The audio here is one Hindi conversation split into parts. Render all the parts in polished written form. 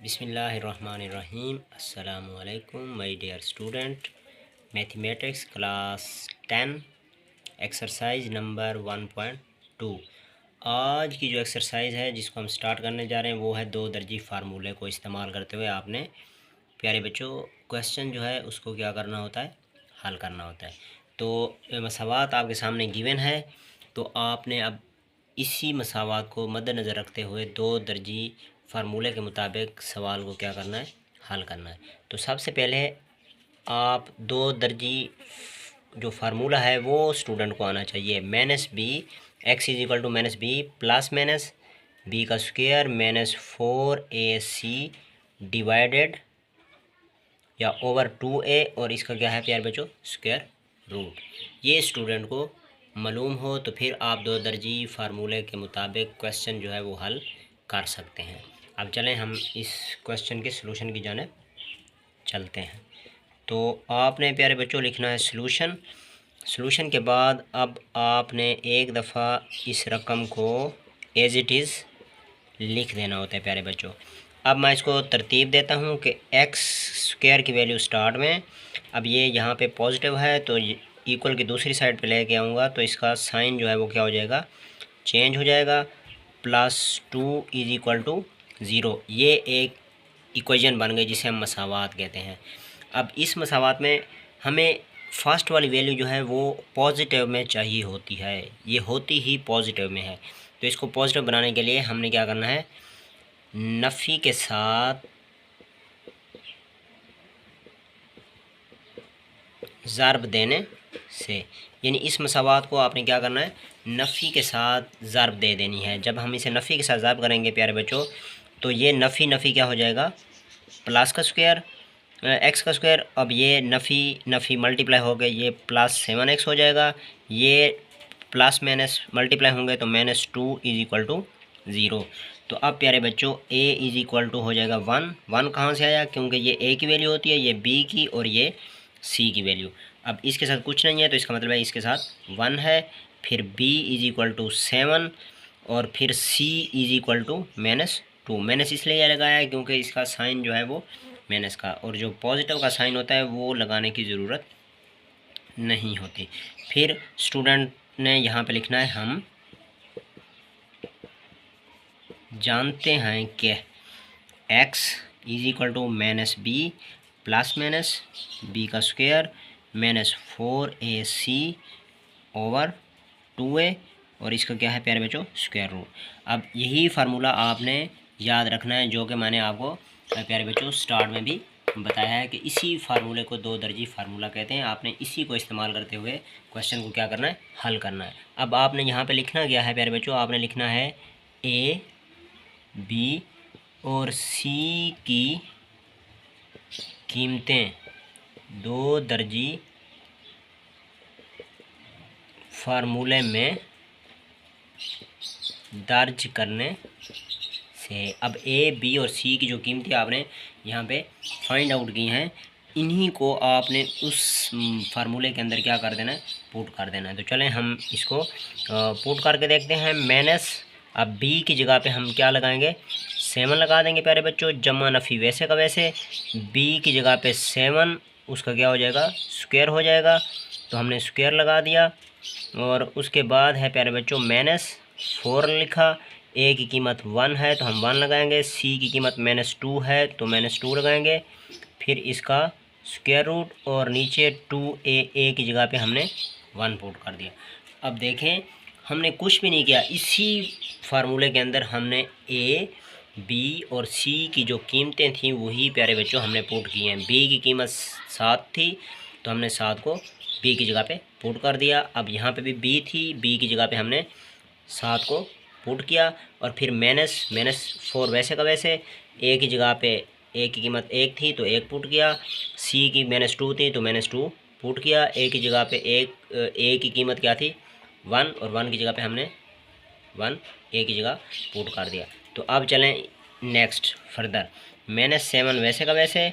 बिस्मिल्लाहिर्रहमानिर्रहीम। अस्सलामुअलैकुम my dear student. Mathematics class 10 exercise number 1.2। आज की जो एक्सरसाइज है जिसको हम स्टार्ट करने जा रहे हैं वो है दो दर्जी फार्मूले को इस्तेमाल करते हुए आपने प्यारे बच्चों क्वेश्चन जो है उसको क्या करना होता है, हल करना होता है। तो मसावात आपके सामने गिवन है, तो आपने अब इसी मसावात को मद्देनज़र रखते हुए दो दर्जी फार्मूले के मुताबिक सवाल को क्या करना है, हल करना है। तो सबसे पहले आप दो दर्जी जो फार्मूला है वो स्टूडेंट को आना चाहिए। Minus b x is equal to minus b plus minus b का स्क्वायर माइनस 4ac डिवाइडेड या ओवर 2a और इसका क्या है प्यारे बच्चों, स्क्वायर रूट। ये स्टूडेंट को मालूम हो तो फिर आप दो दर्जी फार्मूले के मुताबिक क्वेश्चन जो है वो हल कर सकते हैं। अब चलें हम इस क्वेश्चन के सलूशन की जानिब चलते हैं। तो आपने प्यारे बच्चों लिखना है सलूशन। सलूशन के बाद अब आपने एक दफ़ा इस रकम को एज इट इज़ लिख देना होता है प्यारे बच्चों। अब मैं इसको तरतीब देता हूँ कि एक्स स्क्वायर की वैल्यू स्टार्ट में, अब ये यहाँ पे पॉजिटिव है तो इक्वल की दूसरी साइड पे लेके आऊँगा तो इसका साइन जो है वो क्या हो जाएगा, चेंज हो जाएगा। +2 इज इक्वल टू 0, ये एक इक्वेशन बन गई जिसे हम मसावात कहते हैं। अब इस मसावात में हमें फर्स्ट वाली वैल्यू जो है वो पॉजिटिव में चाहिए होती है, ये होती ही पॉजिटिव में है। तो इसको पॉजिटिव बनाने के लिए हमने क्या करना है, नफ़ी के साथ ज़र्ब देने से, यानी इस मसावात को आपने क्या करना है, नफ़ी के साथ ज़र्ब दे देनी है। जब हम इसे नफ़ी के साथ ज़र्ब करेंगे प्यारे बच्चों तो ये नफ़ी क्या हो जाएगा, प्लस का स्क्वायर एक्स का स्क्वायर। अब ये नफ़ी मल्टीप्लाई हो गए, ये +7x हो जाएगा। ये प्लस माइनस मल्टीप्लाई होंगे तो -2 इज इक्वल टू 0। तो अब प्यारे बच्चों a इज इक्वल टू हो जाएगा 1। 1 कहाँ से आया, क्योंकि ये a की वैल्यू होती है, ये b की और ये c की वैल्यू। अब इसके साथ कुछ नहीं है तो इसका मतलब है इसके साथ 1 है। फिर b इज इक्वल टू 7 और फिर c is equal to -2। Minus इसलिए लगाया है क्योंकि इसका साइन जो है वो माइनस का, और जो पॉजिटिव का साइन होता है वो लगाने की ज़रूरत नहीं होती। फिर स्टूडेंट ने यहाँ पे लिखना है, हम जानते हैं कि x is equal to -b plus minus b का स्क्वायर -4ac ओवर 2a और इसका क्या है प्यारे बच्चों, स्क्वायर रूट। अब यही फार्मूला आपने याद रखना है जो कि मैंने आपको प्यारे बच्चों स्टार्ट में भी बताया है कि इसी फार्मूले को दो दर्जी फार्मूला कहते हैं। आपने इसी को इस्तेमाल करते हुए क्वेश्चन को क्या करना है, हल करना है। अब आपने यहाँ पे लिखना क्या है प्यारे बच्चों, आपने लिखना है a b और c की कीमतें दो दर्जी फार्मूले में दर्ज करने से। अब a b और c की जो कीमतें आपने यहाँ पे फाइंड आउट की हैं, इन्हीं को आपने उस फार्मूले के अंदर क्या कर देना है, पुट कर देना है। तो चलें हम इसको पुट करके देखते हैं। माइनस, अब b की जगह पे हम क्या लगाएंगे, 7 लगा देंगे प्यारे बच्चों, जमा नफ़ी वैसे का वैसे। b की जगह पे 7, उसका क्या हो जाएगा, स्क्वायर हो जाएगा, तो हमने स्क्वायर लगा दिया। और उसके बाद है प्यारे बच्चों -4 लिखा, a की कीमत 1 है तो हम 1 लगाएंगे, c की कीमत -2 है तो -2 लगाएंगे। फिर इसका स्क्वायर रूट और नीचे 2a की जगह पे हमने 1 पुट कर दिया। अब देखें हमने कुछ भी नहीं किया, इसी फार्मूले के अंदर हमने a b और c की जो कीमतें थी वही प्यारे बच्चों हमने पुट की हैं। b की कीमत 7 थी तो हमने 7 को b की जगह पे पुट कर दिया। अब यहाँ पे भी b थी, b की जगह पे हमने 7 को पुट किया। और फिर -4 वैसे का वैसे, a की जगह पे a की कीमत 1 थी तो 1 पुट किया, c की -2 थी तो -2 पुट किया, a की जगह पे a की कीमत क्या थी, 1, और 1 की जगह पे हमने 1 a की जगह पुट कर दिया। तो अब चलें नेक्स्ट फर्दर, -7 वैसे का वैसे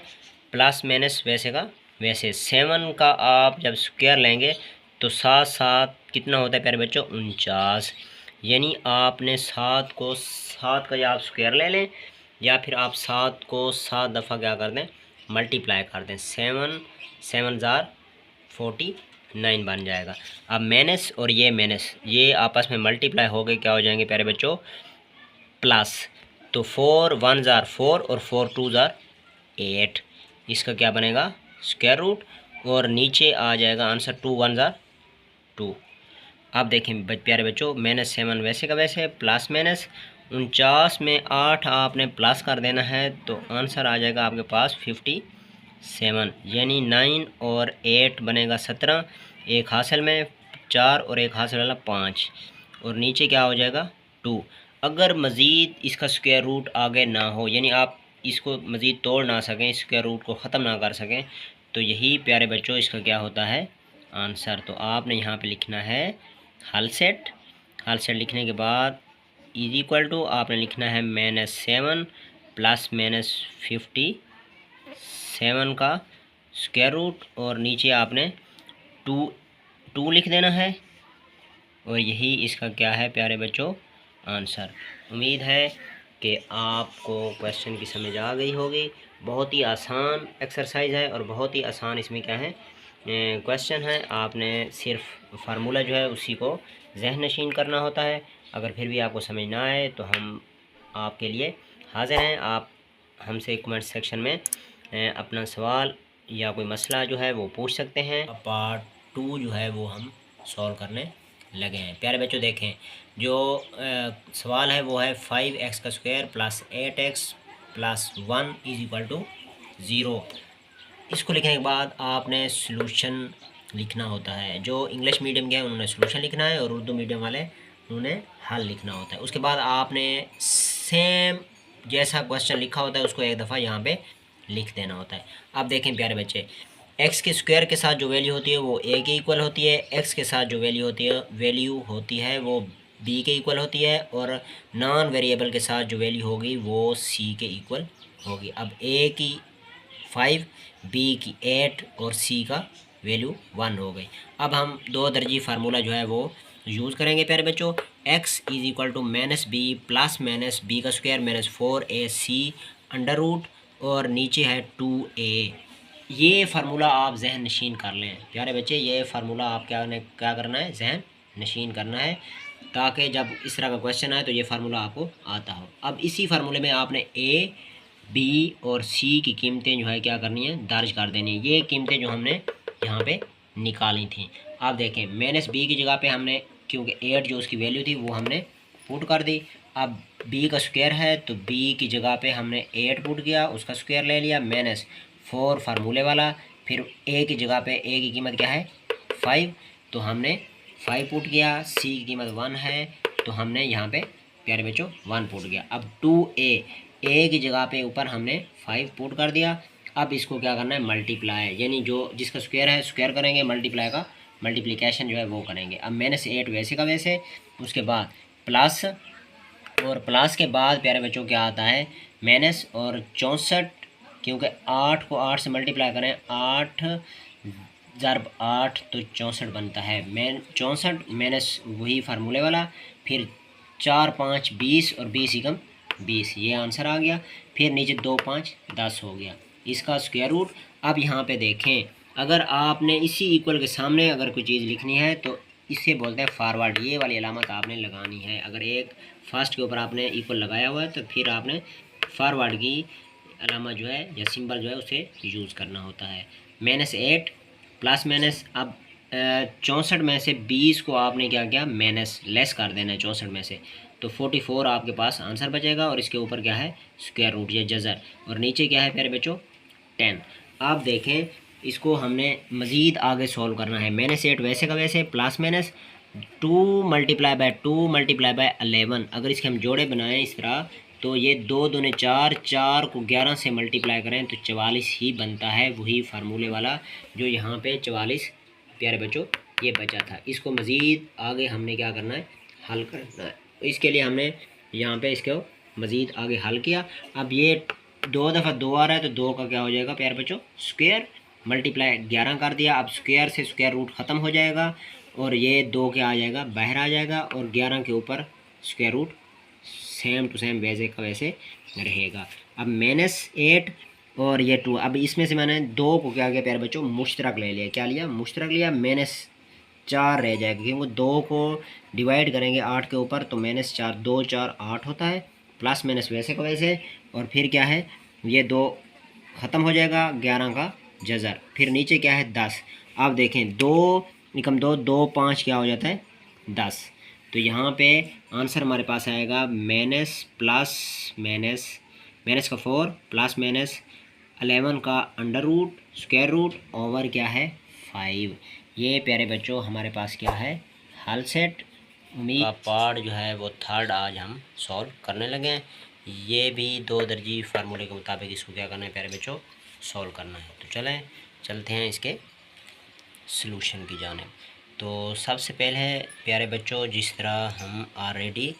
प्लस माइनस वैसे का वैसे। 7 का आप जब स्क्वायर लेंगे तो 7 कितना होता है प्यारे बच्चों, 49। यानी आपने 7 का जब आप स्क्वायर ले लें या फिर आप 7 को 7 दफ़ा क्या कर दें, मल्टीप्लाई कर दें। 7 7 ज़ार 49 बन जाएगा। अब माइनस और ये माइनस ये आपस में मल्टीप्लाई हो गए क्या हो जाएंगे प्यारे बच्चों, प्लस। तो 4 1 ज़ार 4 और 4 2 ज़ार 8, इसका क्या बनेगा, स्क्वायर रूट, और नीचे आ जाएगा आंसर 2 1 ज़ार 2। अब देखें प्यारे बच्चों, -7 वैसे का वैसे, प्लस माइनस 49 में 8 आपने प्लस कर देना है तो आंसर आ जाएगा आपके पास 57, यानी 9 और 8 बनेगा 17, एक हासिल में 4 और एक हासिल वाला 5, और नीचे क्या हो जाएगा 2। अगर मज़ीद इसका स्क्वायर रूट आगे ना हो, यानी आप इसको मज़ीद तोड़ ना सकें, स्क्वायर रूट को ख़त्म ना कर सकें, तो यही प्यारे बच्चों इसका क्या होता है आंसर। तो आपने यहाँ पे लिखना है हल सेट। हल सेट लिखने के बाद इज इक्वल टू आपने लिखना है -7 प्लस -57 का स्क्वायर रूट, और नीचे आपने 2 लिख देना है, और यही इसका क्या है प्यारे बच्चों आंसर। उम्मीद है कि आपको क्वेश्चन की समझ आ गई होगी। बहुत ही आसान एक्सरसाइज है और बहुत ही आसान इसमें क्या है क्वेश्चन है। आपने सिर्फ फार्मूला जो है उसी को जहन नशीन करना होता है। अगर फिर भी आपको समझ ना आए तो हम आपके लिए हाज़िर हैं। आप हमसे कमेंट सेक्शन में अपना सवाल या कोई मसला जो है वो पूछ सकते हैं। पार्ट 2 जो है वो हम सॉल्व करने लगे हैं। प्यारे बच्चों देखें, जो सवाल है वो है 5x का square plus 8x plus 1 is equal to 0। इसको लिखने के बाद आपने सॉल्यूशन लिखना होता है। जो इंग्लिश मीडियम के हैं उन्होंने सॉल्यूशन लिखना है, और उर्दू मीडियम वाले उन्होंने हल लिखना होता है। उसके बाद आपने सेम जैसा क्वेश्चन लिखा होता है उसको एक दफ़ा यहाँ पे लिख देना होता है। अब देखें प्यारे बच्चे, एक्स के स्क्वायर के साथ जो वैल्यू होती है वो ए के इक्वल होती है, एक्स के साथ जो वैल्यू होती है वो बी के इक्वल होती है, और नॉन वेरिएबल के साथ जो वैल्यू होगी वो सी के इक्वल होगी। अब ए की 5, बी की 8 और सी का वैल्यू 1 हो गई। अब हम 2 दर्जी फार्मूला जो है वो यूज़ करेंगे प्यारे बच्चों। x is equal to -b plus -b का स्क्वायर -4ac अंडर रूट, और नीचे है 2a। ये फार्मूला आप जहन नशीन कर लें प्यारे बच्चे। ये फार्मूला आप क्या करना है, जहन नशीन करना है, ताकि जब इस तरह का क्वेश्चन आए तो ये फार्मूला आपको आता हो। अब इसी फार्मूले में आपने ए, बी और सी की कीमतें जो है क्या करनी है, दर्ज कर देनी है। ये कीमतें जो हमने यहाँ पे निकाली थी। आप देखें -b की जगह पे हमने, क्योंकि 8 जो उसकी वैल्यू थी वो हमने पुट कर दी। अब b का स्क्वायर है तो b की जगह पे हमने 8 पुट किया, उसका स्क्वायर ले लिया, -4 फार्मूले वाला, फिर a की जगह पे a की कीमत क्या है 5, तो हमने 5 पुट किया, c की कीमत 1 है तो हमने यहाँ पे प्यारे बच्चों 1 पुट किया। अब 2a, a की जगह पे ऊपर हमने 5 पुट कर दिया। अब इसको क्या करना है, मल्टीप्लाई, यानी जो जिसका स्क्वायर है स्क्वायर करेंगे, मल्टीप्लाई का मल्टीप्लिकेशन जो है वो करेंगे। अब -8 वैसे का वैसे, उसके बाद प्लस, और प्लस के बाद प्यारे बच्चों क्या आता है माइनस, और 64, क्योंकि 8 को 8 से मल्टीप्लाई करें, 8 ज़रब 8 तो 64 बनता है। 64 माइनस वही फार्मूले वाला, फिर 4 5 20 और 20 एकम 20, ये आंसर आ गया। फिर नीचे 2 5 10 हो गया, इसका स्क्वायर रूट। अब यहाँ पे देखें, अगर आपने इसी इक्वल के सामने अगर कोई चीज़ लिखनी है तो इसे बोलते हैं फॉरवर्ड। ये वाली अलामत आपने लगानी है। अगर एक फर्स्ट के ऊपर आपने इक्वल लगाया हुआ है तो फिर आपने फॉरवर्ड की अलामत जो है या सिंबल जो है उसे यूज़ करना होता है। -8 प्लस माइनस, अब 64 में से 20 को आपने क्या किया, माइनस लेस कर देना है 64 में से, तो 44 आपके पास आंसर बचेगा, और इसके ऊपर क्या है स्क्वायर रूट या जज़र, और नीचे क्या है प्यारे बच्चों 10। आप देखें इसको हमने मज़ीद आगे सॉल्व करना है। -8 वैसे का वैसे, plus minus 2 multiply by 2 multiply by 11। अगर इसके हम जोड़े बनाएं इस तरह तो ये 2 दूने 4, 4 को 11 से मल्टीप्लाई करें तो 44 ही बनता है, वही फार्मूले वाला जो यहाँ पे 44 प्यारे बच्चों ये बचा था। इसको मज़ीद आगे हमने क्या करना है, हल करना है। इसके लिए हमने यहाँ पे इसको मज़ीद आगे हल किया। अब ये 2 दफ़ा 2 आ रहा है तो 2 का क्या हो जाएगा प्यारे बच्चों स्क्वायर, मल्टीप्लाई 11 कर दिया। अब स्क्वायर से स्क्वायर रूट ख़त्म हो जाएगा, और ये 2 क्या आ जाएगा बाहर आ जाएगा, और 11 के ऊपर square root same to same वैसे का वैसे रहेगा। अब -8 और ये 2, अब इसमें से मैंने 2 को क्या किया प्यारे बच्चों, मुश्तरक ले लिया। क्या लिया? मुश्तरक लिया। -4 रह जाएगा, क्योंकि 2 को डिवाइड करेंगे 8 के ऊपर तो -4, 2 4 8 होता है, प्लस माइनस वैसे का वैसे। और फिर क्या है, ये 2 ख़त्म हो जाएगा, 11 का जज़र। फिर नीचे क्या है, 10। अब देखें 2 निकम 2 2 5 क्या हो जाता है, 10। तो यहाँ पे आंसर हमारे पास आएगा माइनस प्लस माइनस, माइनस का 4 प्लस माइनस 11 का under root square root over क्या है 5। ये प्यारे बच्चों हमारे पास क्या है, हल सेट। उम्मीद का पार्ट जो है वो थर्ड आज हम सॉल्व करने लगे हैं। ये भी 2 दर्जी फार्मूले के मुताबिक इसको क्या करना है प्यारे बच्चों, सॉल्व करना है। तो चलते हैं इसके सलूशन की जानिब। तो सबसे पहले प्यारे बच्चों, जिस तरह हम ऑलरेडी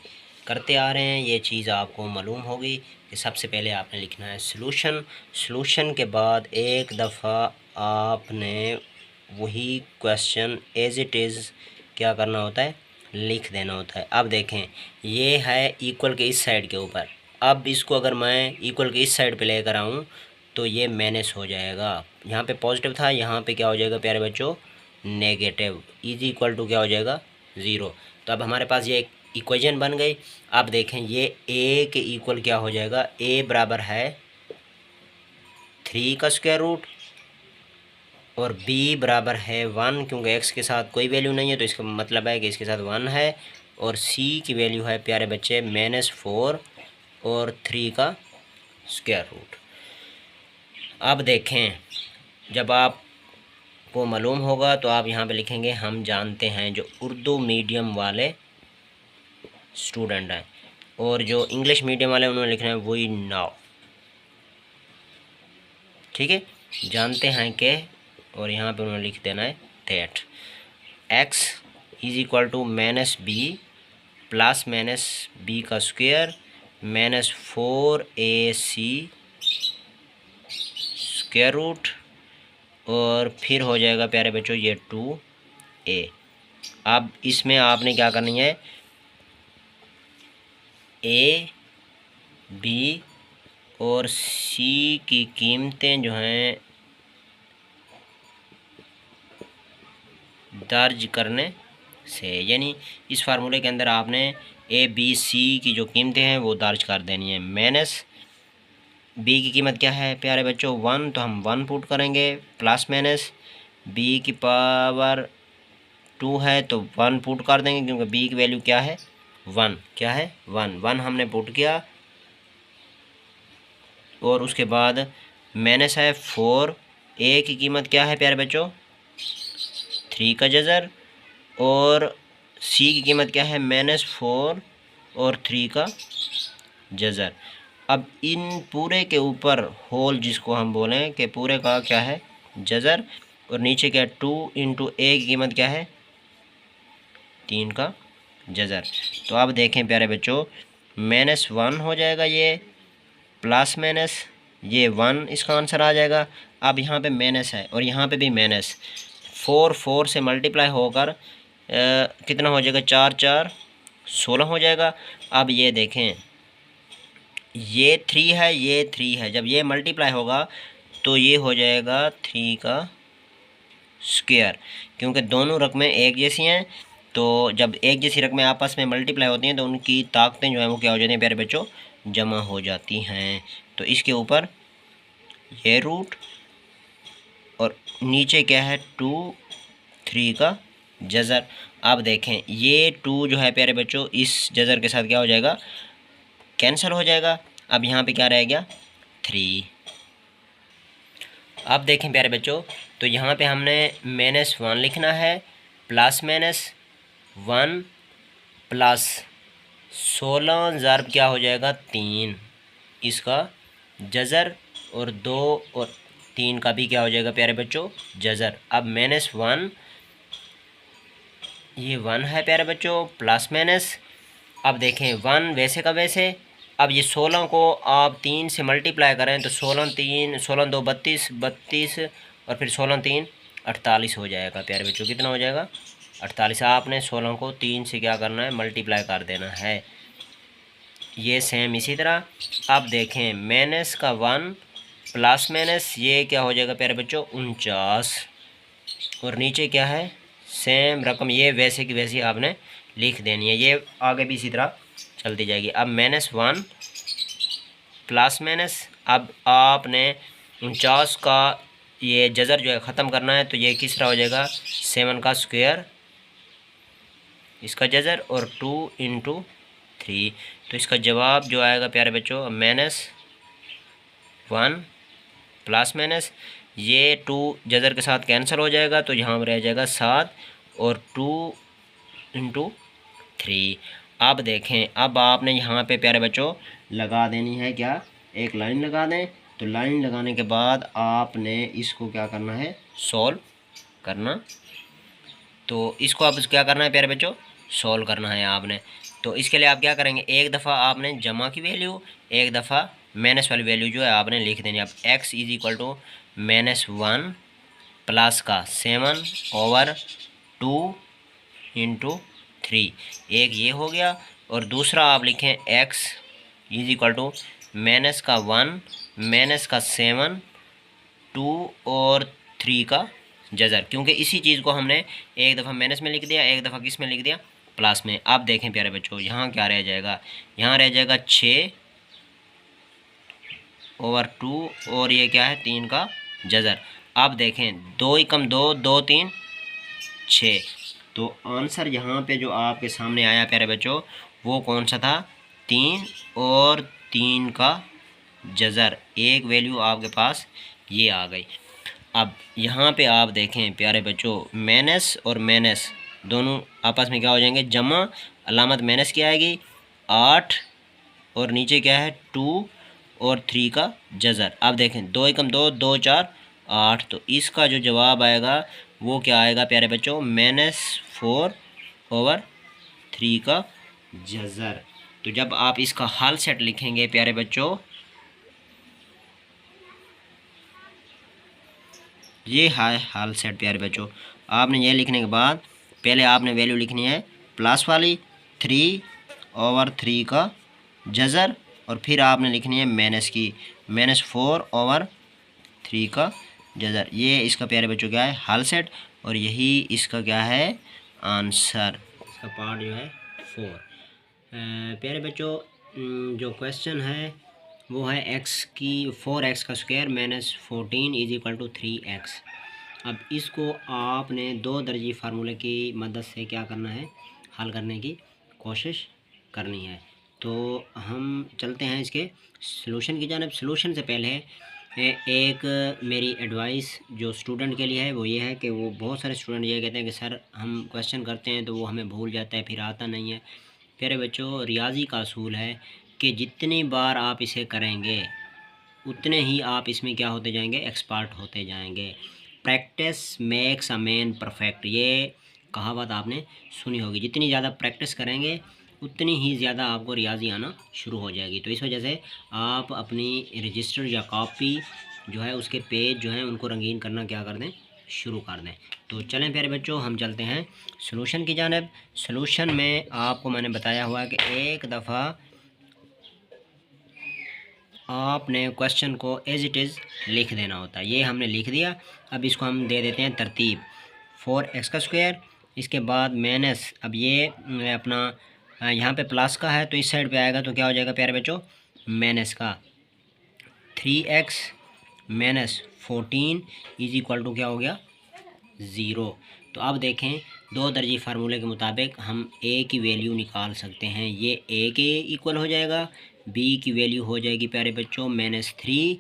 करते आ रहे हैं, ये चीज़ आपको मालूम होगी कि सबसे पहले आपने लिखना है सलूशन। सलूशन के बाद एक दफ़ा आपने वही क्वेश्चन एज इट इज़ क्या करना होता है, लिख देना होता है। अब देखें ये है इक्वल के इस साइड के ऊपर, अब इसको अगर मैं इक्वल के इस साइड पे लेकर आऊँ तो ये माइनस हो जाएगा। यहाँ पे पॉजिटिव था, यहाँ पे क्या हो जाएगा प्यारे बच्चों, नेगेटिव। इज इक्वल टू क्या हो जाएगा, 0। तो अब हमारे पास ये इक्वेशन बन गई। अब देखें ये a के इक्वल क्या हो जाएगा, a बराबर है 3 का स्क्वायर रूट और b बराबर है 1, क्योंकि x के साथ कोई वैल्यू नहीं है तो इसका मतलब है कि इसके साथ 1 है। और c की वैल्यू है प्यारे बच्चे -4 और 3 का स्क्वायर रूट। अब देखें जब आपको मालूम होगा तो आप यहाँ पे लिखेंगे हम जानते हैं, जो उर्दू मीडियम वाले स्टूडेंट हैं, और जो इंग्लिश मीडियम वाले उन्होंने लिखना है वी नाउ। ठीक है, जानते हैं कि, और यहाँ पे उन्होंने लिख देना है that x is equal to -b plus -b का स्क्वायर -4ac स्क्वायर रूट और फिर हो जाएगा प्यारे बच्चों ये 2a। अब इसमें आपने क्या करनी है, a b और c की कीमतें जो हैं दर्ज करने से, यानी इस फार्मूले के अंदर आपने a b c की जो कीमतें हैं वो दर्ज कर देनी है। माइनस b की कीमत क्या है प्यारे बच्चों 1, तो हम 1 पुट करेंगे, प्लस माइनस b की पावर 2 है तो 1 पुट कर देंगे, क्योंकि b की वैल्यू क्या है 1, क्या है 1 हमने पुट किया। और उसके बाद माइनस है 4, a की कीमत क्या है प्यारे बच्चों 3 का जज़र, और c की कीमत क्या है -4 और 3 का जज़र। अब इन पूरे के ऊपर होल जिसको हम बोलें कि पूरे का क्या है जज़र, और नीचे क्या 2 इंटू a की कीमत क्या है 3 का जज़र। तो अब देखें प्यारे बच्चों -1 हो जाएगा ये, प्लस माइनस ये 1 इसका आंसर आ जाएगा। अब यहाँ पे माइनस है और यहाँ पे भी माइनस, 4 से मल्टीप्लाई होकर कितना हो जाएगा 4 4 16 हो जाएगा। अब ये देखें ये 3 है, ये 3 है, जब ये मल्टीप्लाई होगा तो ये हो जाएगा 3 का स्क्वायर, क्योंकि दोनों रकमें एक जैसी हैं। तो जब एक जैसी रकमें आपस में मल्टीप्लाई होती हैं तो उनकी ताकतें जो हैं वो क्या हो जाती हैं प्यारे बच्चों, जमा हो जाती हैं। तो इसके ऊपर ये रूट और नीचे क्या है 2 3 का जज़र। अब देखें ये 2 जो है प्यारे बच्चों इस जज़र के साथ क्या हो जाएगा, कैंसिल हो जाएगा। अब यहाँ पे क्या रह गया 3। अब देखें प्यारे बच्चों, तो यहाँ पे हमने -1 लिखना है, प्लस -1 प्लस 16 ज़रब क्या हो जाएगा 3 इसका जज़र, और 2 और 3 का भी क्या हो जाएगा प्यारे बच्चों जज़र। अब -1 ये 1 है प्यारे बच्चों, प्लस माइनस, अब देखें 1 वैसे का वैसे। अब ये 16 को आप 3 से मल्टीप्लाई करें तो 16 3 16 2 32 32 और फिर 16 3 48 हो जाएगा प्यारे बच्चों। कितना हो जाएगा 48। आपने 16 को 3 से क्या करना है मल्टीप्लाई कर देना है। ये सेम इसी तरह। अब देखें माइनस का 1 प्लस माइनस ये क्या हो जाएगा प्यारे बच्चों 49, और नीचे क्या है सेम रकम, ये वैसे की वैसी आपने लिख देनी है, ये आगे भी इसी तरह चलती जाएगी। अब -1 प्लस माइनस, अब आपने 49 का ये जज़र जो है ख़त्म करना है, तो ये किस तरह हो जाएगा 7 का स्क्वायर इसका जज़र और 2 × 3, तो इसका जवाब जो आएगा प्यारे बच्चों -1 प्लस माइनस ये 2 जज़र के साथ कैंसिल हो जाएगा, तो यहाँ पर रह जाएगा 7 और 2 × 3। अब देखें, अब आपने यहाँ पे प्यारे बच्चों लगा देनी है क्या, एक लाइन लगा दें। तो लाइन लगाने के बाद आपने इसको क्या करना है सॉल्व करना, तो इसको आप क्या करना है प्यारे बच्चों सॉल्व करना है आपने। तो इसके लिए आप क्या करेंगे, एक दफ़ा आपने जमा की वैल्यू, एक दफ़ा माइनस वाली वैल्यू जो है आपने लिख देनी है। अब x = -1 प्लस का 7/2 × 3, एक ये हो गया, और दूसरा आप लिखें x = -1 -7 2 और 3 का जज़र, क्योंकि इसी चीज़ को हमने एक दफ़ा माइनस में लिख दिया, एक दफ़ा किस में लिख दिया प्लस में। अब देखें प्यारे बच्चों यहाँ क्या रह जाएगा, यहाँ रह जाएगा 6/2 और ये क्या है 3 का जज़र। अब देखें 2 × 2 2 3 6, तो आंसर यहाँ पे जो आपके सामने आया प्यारे बच्चों वो कौन सा था 3 और 3 का जज़र, एक वैल्यू आपके पास ये आ गई। अब यहाँ पे आप देखें प्यारे बच्चों माइनस और माइनस दोनों आपस में क्या हो जाएंगे जमा, अलामत माइनस की आएगी 8 और नीचे क्या है 2 और 3 का जज़र। अब देखें 2 × 2 2 4 8, तो इसका जो जवाब आएगा वो क्या आएगा प्यारे बच्चों -4/3 का जज़र। तो जब आप इसका हल सेट लिखेंगे प्यारे बच्चों, ये है हल सेट प्यारे बच्चों। आपने ये लिखने के बाद पहले आपने वैल्यू लिखनी है प्लस वाली 3/3 का जज़र, और फिर आपने लिखनी है माइनस की -4/3 का जज़र। ये इसका प्यारे बच्चों क्या है हल सेट, और यही इसका क्या है आंसर, इसका पार्ट जो है 4। प्यारे बच्चों जो क्वेश्चन है वो है x का स्क्वायर -14 = 3x। अब इसको आपने 2 दर्जी फार्मूले की मदद से क्या करना है हल करने की कोशिश करनी है। तो हम चलते हैं इसके सलूशन की जानिब। सलूशन से पहले एक मेरी एडवाइस जो स्टूडेंट के लिए है वो ये है कि वो बहुत सारे स्टूडेंट ये कहते हैं कि सर हम क्वेश्चन करते हैं तो वो हमें भूल जाता है, फिर आता नहीं है। प्यारे बच्चों रियाजी का असूल है कि जितनी बार आप इसे करेंगे उतने ही आप इसमें क्या होते जाएंगे एक्सपर्ट होते जाएंगे। Practice makes a man perfect, ये कहावत आपने सुनी होगी। जितनी ज़्यादा प्रैक्टिस करेंगे उतनी ही ज़्यादा आपको रियाजी आना शुरू हो जाएगी। तो इस वजह से आप अपनी रजिस्टर या कॉपी जो है उसके पेज जो हैं उनको रंगीन करना क्या कर दें शुरू कर दें। तो चलें प्यारे बच्चों हम चलते हैं सलूशन की जानिब। सलूशन में आपको मैंने बताया हुआ है कि एक दफ़ा आपने क्वेश्चन को एज इट इज़ लिख देना होता है। ये हमने लिख दिया। अब इसको हम दे देते हैं तरतीब 4x का स्क्वायर, इसके बाद माइनस, अब ये अपना यहाँ पे प्लस का है तो इस साइड पे आएगा तो क्या हो जाएगा प्यारे बच्चों माइनस का 3x -14 = क्या हो गया 0। तो अब देखें 2 दर्जी फार्मूले के मुताबिक हम a की वैल्यू निकाल सकते हैं। ये a के इक्वल हो जाएगा, b की वैल्यू हो जाएगी प्यारे बच्चों -3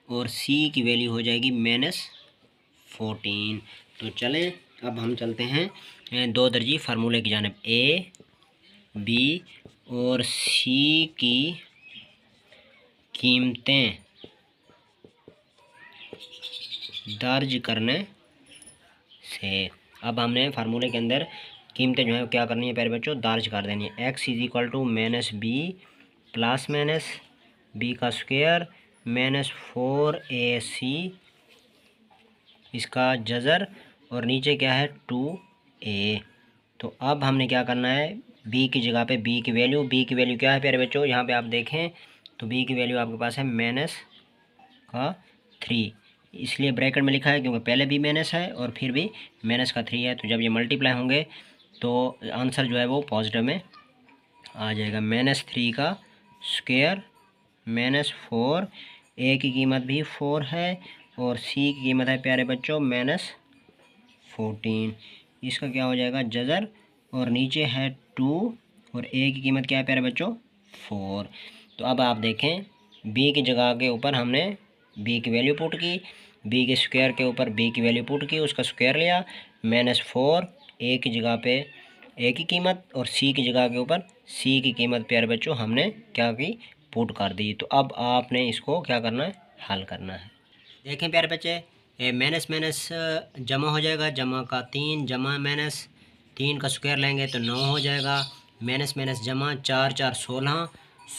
और c की वैल्यू हो जाएगी -14। तो चलें अब हम चलते हैं 2 दर्जी फार्मूले की जानिब। a b और c की कीमतें दर्ज करने से, अब हमने फार्मूले के अंदर कीमतें जो है क्या करनी है प्यारे बच्चों दर्ज कर देनी है। x = -b plus minus b का स्क्वायर -4ac इसका जज़र और नीचे क्या है 2a। तो अब हमने क्या करना है बी की जगह पे बी की वैल्यू क्या है प्यारे बच्चों, यहाँ पे आप देखें तो बी की वैल्यू आपके पास है माइनस का 3, इसलिए ब्रैकेट में लिखा है क्योंकि पहले भी माइनस है और फिर भी माइनस का 3 है। तो जब ये मल्टीप्लाई होंगे तो आंसर जो है वो पॉजिटिव में आ जाएगा। -3 का स्क्वायर -4, ए की कीमत भी 4 है और सी की कीमत है प्यारे बच्चों -14। इसका क्या हो जाएगा जज़र, और नीचे है 2 और ए की कीमत क्या है प्यारे बच्चों 4। तो अब आप देखें बी की जगह के ऊपर हमने बी की वैल्यू पुट की, बी के स्क्वायर के ऊपर बी की वैल्यू पुट की, उसका स्क्वायर लिया, -4 ए की जगह पे ए की कीमत और सी की जगह के ऊपर सी की कीमत प्यारे बच्चों हमने क्या की पुट कर दी। तो अब आपने इसको क्या करना है हल करना है। देखें प्यारे बच्चे माइनस माइनस जमा हो जाएगा, जमा का 3 जमा माइनस 3 का स्क्वायर लेंगे तो 9 हो जाएगा, माइनस माइनस जमा 4 4 16,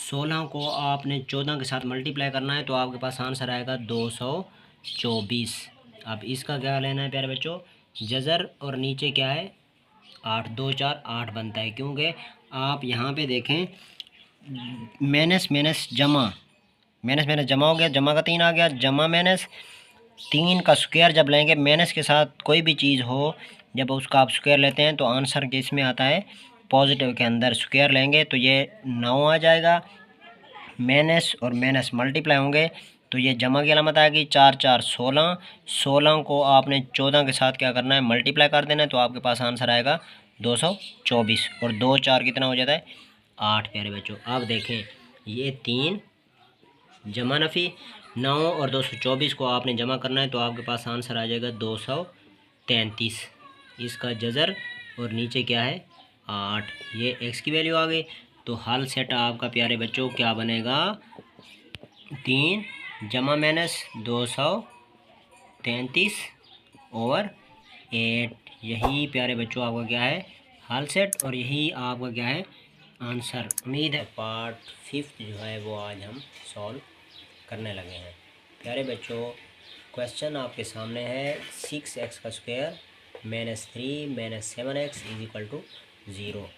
16 को आपने 14 के साथ मल्टीप्लाई करना है तो आपके पास आंसर आएगा 224। अब इसका क्या लेना है प्यारे बच्चों जज़र, और नीचे क्या है 8, 2 4 8 बनता है, क्योंकि आप यहाँ पे देखें माइनस माइनस जमा, माइनस माइनस जमा हो गया, जमा का 3 आ गया, जमा माइनस 3 का स्क्वायर जब लेंगे माइनस के साथ कोई भी चीज़ हो जब उसका आप स्क्वायर लेते हैं तो आंसर किस में आता है पॉजिटिव के अंदर स्क्वायर लेंगे तो ये 9 आ जाएगा। माइनस और माइनस मल्टीप्लाई होंगे तो ये जमा की अलामत आएगी, 4 4 16, 16 को आपने 14 के साथ क्या करना है मल्टीप्लाई कर देना है तो आपके पास आंसर आएगा 224, और 2 4 कितना हो जाता है 8 प्यारे बच्चों। अब देखें ये 3 जमा नफ़ी 9 और 224 को आपने जमा करना है तो आपके पास आंसर आ जाएगा 233, इसका जज़र, और नीचे क्या है 8, ये एक्स की वैल्यू आ गई। तो हल सेट आपका प्यारे बच्चों क्या बनेगा 3 जमा माइनस 233 ओवर 8, यही प्यारे बच्चों आपका क्या है हल सेट, और यही आपका क्या है आंसर। उम्मीद है पार्ट 5 जो है वो आज हम सॉल्व करने लगे हैं। प्यारे बच्चों क्वेश्चन आपके सामने है 6x का स्क्वायर -3 -7x = 0।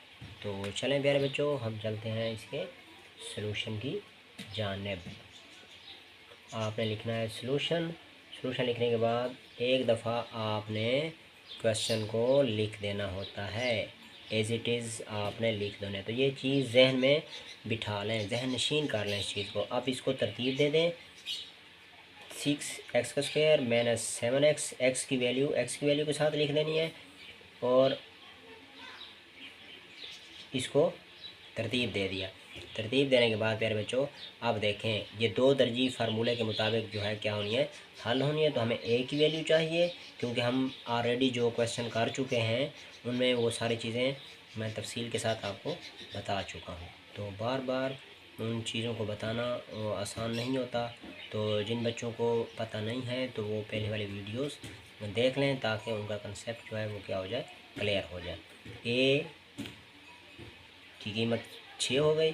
तो चलें प्यारे बच्चों हम चलते हैं इसके सलूशन की जानिब। आपने लिखना है सलूशन लिखने के बाद एक दफ़ा आपने क्वेश्चन को लिख देना होता है, एज इट इज़ आपने लिख देना है। तो ये चीज़ जहन में बिठा लें, जहन नशीन कर लें इस चीज़ को। अब इसको तरतीब दे दें, 6x का स्क्वायर -7x, एक्स की वैल्यू के साथ लिख देनी है, और इसको तरतीब दे दिया। तरतीब देने के बाद प्यारे बच्चों अब देखें ये 2 दर्जी फार्मूले के मुताबिक जो है क्या होनी है हल होनी है। तो हमें ए की वैल्यू चाहिए, क्योंकि हम ऑलरेडी जो क्वेश्चन कर चुके हैं उनमें वो सारी चीज़ें मैं तफसील के साथ आपको बता चुका हूँ। तो बार बार उन चीज़ों को बताना आसान नहीं होता, तो जिन बच्चों को पता नहीं है तो वो पहले वाली वीडियोस देख लें ताकि उनका कंसेप्ट जो है वो क्या हो जाए क्लियर हो जाए। ए की कीमत 6 हो गई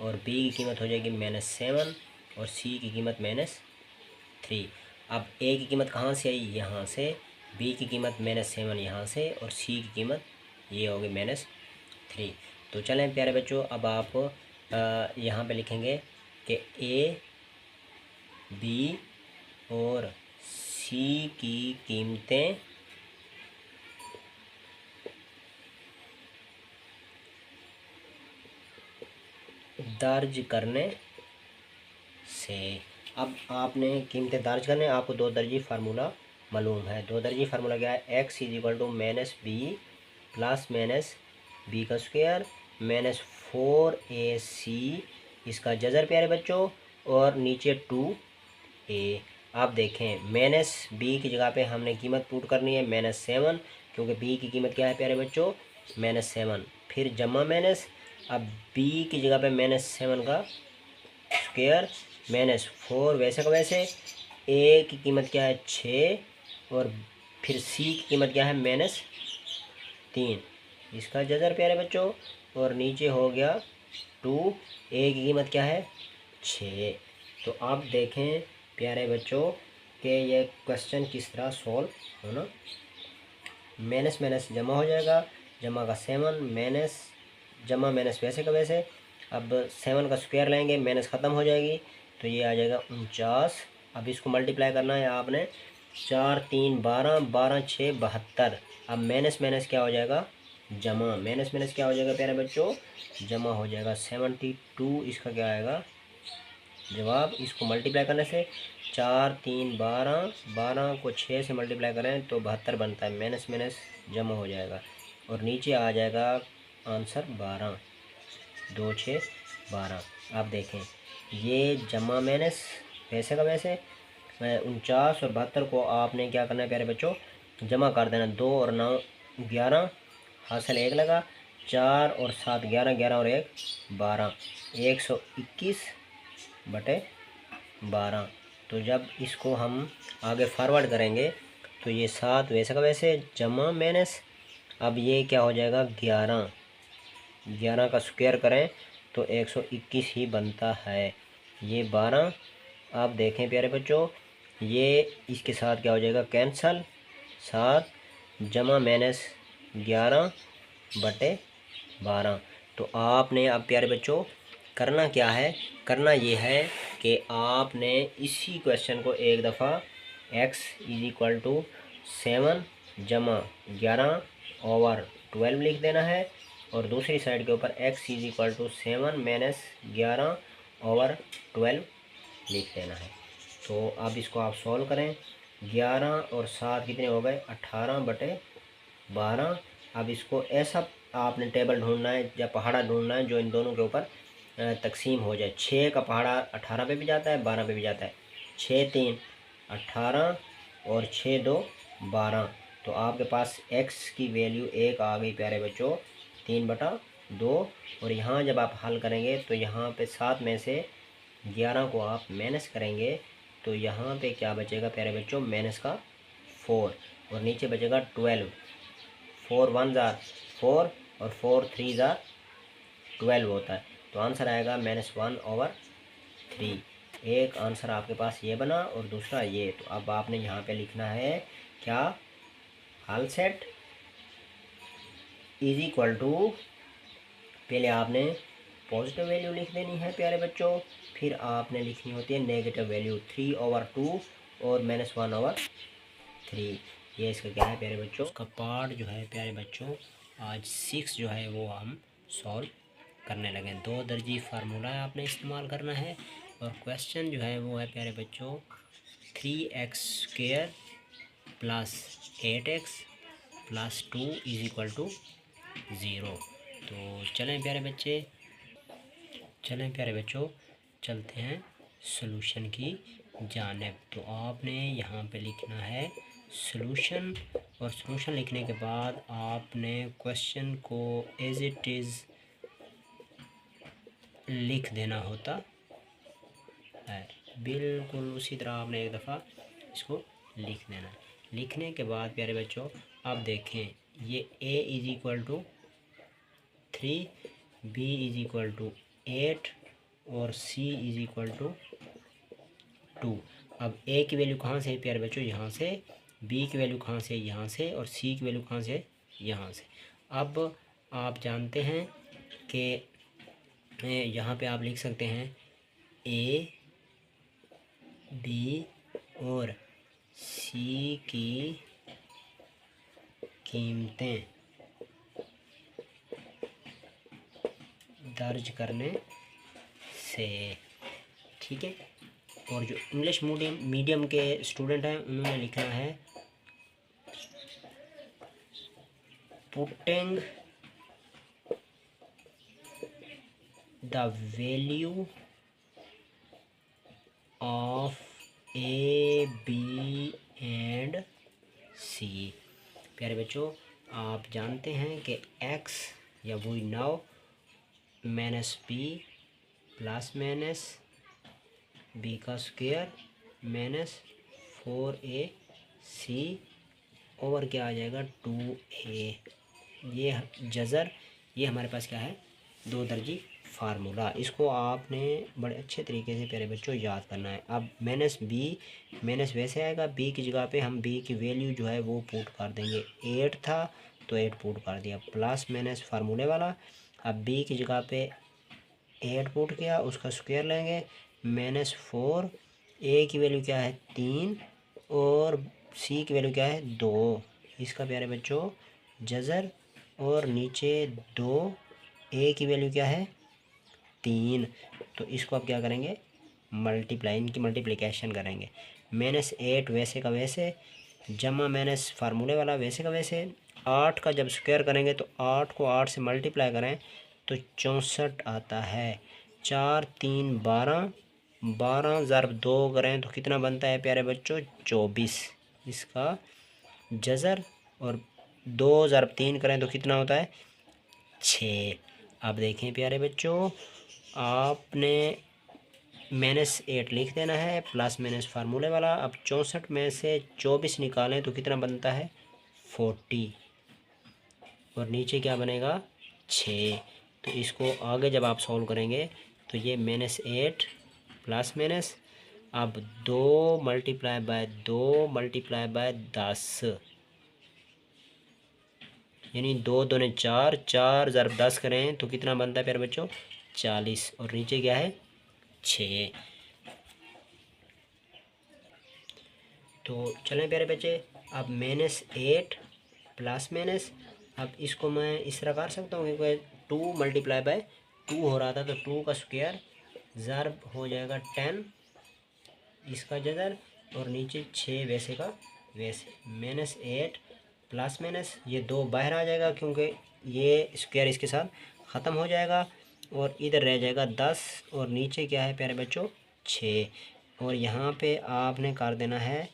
और बी की कीमत हो जाएगी -7 और सी की कीमत -3। अब ए की कीमत कहाँ से आई यहाँ से, बी की कीमत -7 यहाँ से, और सी की कीमत ये होगी -3। तो चलें प्यारे बच्चों अब आप यहाँ पे लिखेंगे कि ए बी और सी की कीमतें दर्ज करने से। अब आपने कीमतें दर्ज करने, आपको 2 दर्जी फार्मूला मालूम है। 2 दर्जी फार्मूला क्या है, x = -b का स्क्वायर -4ac, इसका जज़र प्यारे बच्चों, और नीचे 2a। आप देखें -b की जगह पे हमने कीमत पुट करनी है -7, क्योंकि b की कीमत क्या है प्यारे बच्चों -7, फिर जमा माइनस, अब b की जगह पे -7 का स्क्वायर -4 वैसे का वैसे, a की कीमत क्या है 6 और फिर c की कीमत क्या है -3, इसका जज़र प्यारे बच्चों, और नीचे हो गया 2a की कीमत क्या है 6। तो आप देखें प्यारे बच्चों कि ये क्वेश्चन किस तरह सॉल्व होना। माइनस माइनस जमा हो जाएगा, जमा का 7 माइनस जमा माइनस वैसे का वैसे। अब 7 का स्क्वायर लेंगे, माइनस ख़त्म हो जाएगी, तो ये आ जाएगा 49। अब इसको मल्टीप्लाई करना है आपने, 4 3 12, 12 6 72। अब माइनस माइनस क्या हो जाएगा, जमा। माइनस माइनस क्या हो जाएगा प्यारे बच्चों, जमा हो जाएगा। 72 इसका क्या आएगा जवाब। इसको मल्टीप्लाई करने से 4 3 12, 12 को 6 से मल्टीप्लाई करें तो 72 बनता है। माइनस माइनस जमा हो जाएगा और नीचे आ जाएगा आंसर 12, 2 6 12। आप देखें ये जमा माइनस वैसे का वैसे। 49 और 72 को आपने क्या करना है प्यारे बच्चों, जमा कर देना। 2 और 9 11, हासिल 1 लगा। 4 और 7 11, 11 और 1 12, 121 बटे 12। तो जब इसको हम आगे फॉरवर्ड करेंगे तो ये 7 वैसे का वैसे जमा माइनस। अब ये क्या हो जाएगा 11, 11 का स्क्वायर करें तो 121 ही बनता है। ये 12। आप देखें प्यारे बच्चों, ये इसके साथ क्या हो जाएगा कैंसल। 7 जमा माइनस 11 बटे 12। तो आपने अब प्यारे बच्चों करना क्या है, करना ये है कि आपने इसी क्वेश्चन को एक दफ़ा x इज इक्वल टू 7 जमा 11 ओवर 12 लिख देना है और दूसरी साइड के ऊपर x is equal to 7 minus 11 over 12 लिख देना है। तो अब इसको आप सॉल्व करें। 11 और 7 कितने हो गए 18 बटे 12। अब इसको ऐसा आपने टेबल ढूंढना है या पहाड़ा ढूंढना है जो इन दोनों के ऊपर तकसीम हो जाए। 6 का पहाड़ा 18 पे भी जाता है, 12 पे भी जाता है। 6 3 18 और 6 2 12। तो आपके पास x की वैल्यू 1 आ गई प्यारे बच्चों, 3/2। और यहाँ जब आप हल करेंगे तो यहाँ पे 7 में से 11 को आप माइनस करेंगे तो यहाँ पे क्या बचेगा प्यारे बच्चों, माइनस का 4 और नीचे बचेगा 12। 4 1 ज़ार 4 और 4 3 ज़ार 12 होता है। तो आंसर आएगा -1/3। एक आंसर आपके पास ये बना और दूसरा ये। तो अब आपने यहाँ पे लिखना है क्या, हल सेट इज इक्वल टू, पहले आपने पॉजिटिव वैल्यू लिख देनी है प्यारे बच्चों, फिर आपने लिखनी होती है नेगेटिव वैल्यू 3/2 और -1/3। ये इसका क्या है प्यारे बच्चों, उसका पार्ट जो है प्यारे बच्चों आज 6 जो है वो हम सॉल्व करने लगे। 2 दर्जी फार्मूला आपने इस्तेमाल करना है और क्वेश्चन जो है वो है प्यारे बच्चों 3x² plus 8x plus 2 is equal to 0। तो चलें प्यारे बच्चों चलते हैं सॉल्यूशन की जानिब। तो आपने यहाँ पे लिखना है सॉल्यूशन और सॉल्यूशन लिखने के बाद आपने क्वेश्चन को एज इट इज़ लिख देना होता है, बिल्कुल उसी तरह आपने एक दफ़ा इसको लिख देना। लिखने के बाद प्यारे बच्चों आप देखें ये a is equal to 3, b is equal to 8 और c इज इक्वल टू 2। अब a की वैल्यू कहाँ से है प्यारे बच्चों, यहाँ से। b की वैल्यू कहाँ से, यहाँ से। और c की वैल्यू कहाँ से, यहाँ से। अब आप जानते हैं कि यहाँ पे आप लिख सकते हैं a b और c की कीमतें दर्ज करने से, ठीक है। और जो इंग्लिश मीडियम के स्टूडेंट हैं उन्होंने लिखना है putting the value of a b and c। प्यारे बच्चों आप जानते हैं कि x या वी नाउ -b प्लस माइनस b का स्क्वायर -4ac ओवर क्या आ जाएगा 2a। ये जज़र, ये हमारे पास क्या है 2 दर्जी फार्मूला। इसको आपने बड़े अच्छे तरीके से प्यारे बच्चों याद करना है। अब -b माइनस वैसे आएगा, b की जगह पे हम b की वैल्यू जो है वो पुट कर देंगे। 8 था तो 8 पुट कर दिया, प्लस माइनस फार्मूले वाला अब b की जगह पे 8 पुट किया, उसका स्क्वायर लेंगे -4। a की वैल्यू क्या है 3 और c की वैल्यू क्या है 2। इसका प्यारे बच्चों जज़र और नीचे 2, a की वैल्यू क्या है 3। तो इसको आप क्या करेंगे मल्टीप्लाई, इनकी मल्टीप्लिकेशन करेंगे। -8 वैसे का वैसे जमा माइनस फार्मूले वाला वैसे का वैसे। 8 का जब स्क्वायर करेंगे तो 8 को 8 से मल्टीप्लाई करें तो 64 आता है। 4 3 12, 12 ज़रब 2 करें तो कितना बनता है प्यारे बच्चों 24। इसका जज़र और 2 ज़रब 3 करें तो कितना होता है 6। अब देखें प्यारे बच्चों, आपने -8 लिख देना है प्लस माइनस फार्मूले वाला। अब 64 में से 24 निकालें तो कितना बनता है 40 और नीचे क्या बनेगा 6। तो इसको आगे जब आप सॉल्व करेंगे तो ये -8 प्लस माइनस, अब 2 मल्टीप्लाई बाय 2 मल्टीप्लाई बाय 10, यानी 2 दूने 4, 4 ज़रब 10 करें तो कितना बनता है प्यारे बच्चों 40 और नीचे क्या है 6। तो चलें प्यारे बच्चे, अब -8 प्लस माइनस, अब इसको मैं इस तरह कर सकता हूँ क्योंकि 2 मल्टीप्लाई बाय 2 हो रहा था तो 2 का स्क्वायर ज़रब हो जाएगा 10, इसका जज़र और नीचे 6 वैसे का वैसे। -8 प्लस माइनस ये 2 बाहर आ जाएगा क्योंकि ये स्क्वायर इसके साथ ख़त्म हो जाएगा और इधर रह जाएगा 10 और नीचे क्या है प्यारे बच्चों 6। और यहाँ पे आपने कर देना है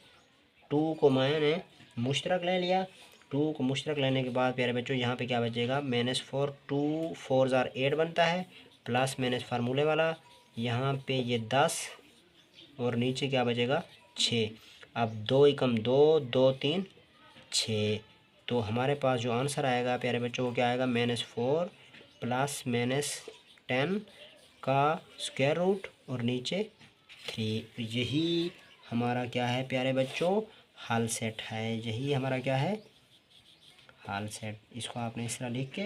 2 को मैंने मुश्तरक ले लिया। 2 को मुश्तरक लेने के बाद प्यारे बच्चों यहाँ पे क्या बचेगा -4, 2 4 ज़ार 8 बनता है प्लस माइनस फार्मूले वाला, यहाँ पे ये 10 और नीचे क्या बचेगा 6। अब 2 एकम 2, 2 3 6। तो हमारे पास जो आंसर आएगा प्यारे बच्चों वो क्या आएगा -4 प्लस -10 का स्क्वायर रूट और नीचे 3। यही हमारा क्या है प्यारे बच्चों हल सेट है। यही हमारा क्या है हल सेट। इसको आपने इस तरह लिख के,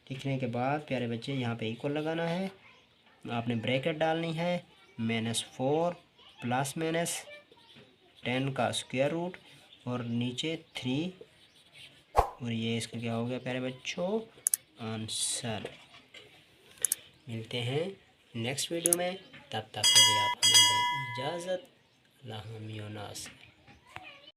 लिखने के बाद प्यारे बच्चे यहाँ पे इक्वल लगाना है, आपने ब्रैकेट डालनी है -4 प्लस -10 का स्क्वायर रूट और नीचे 3 और ये इसका क्या हो गया प्यारे बच्चों आंसर। मिलते हैं नेक्स्ट वीडियो में, तब तक के लिए आप हमें दें इजाज़त। अल्लाह नास।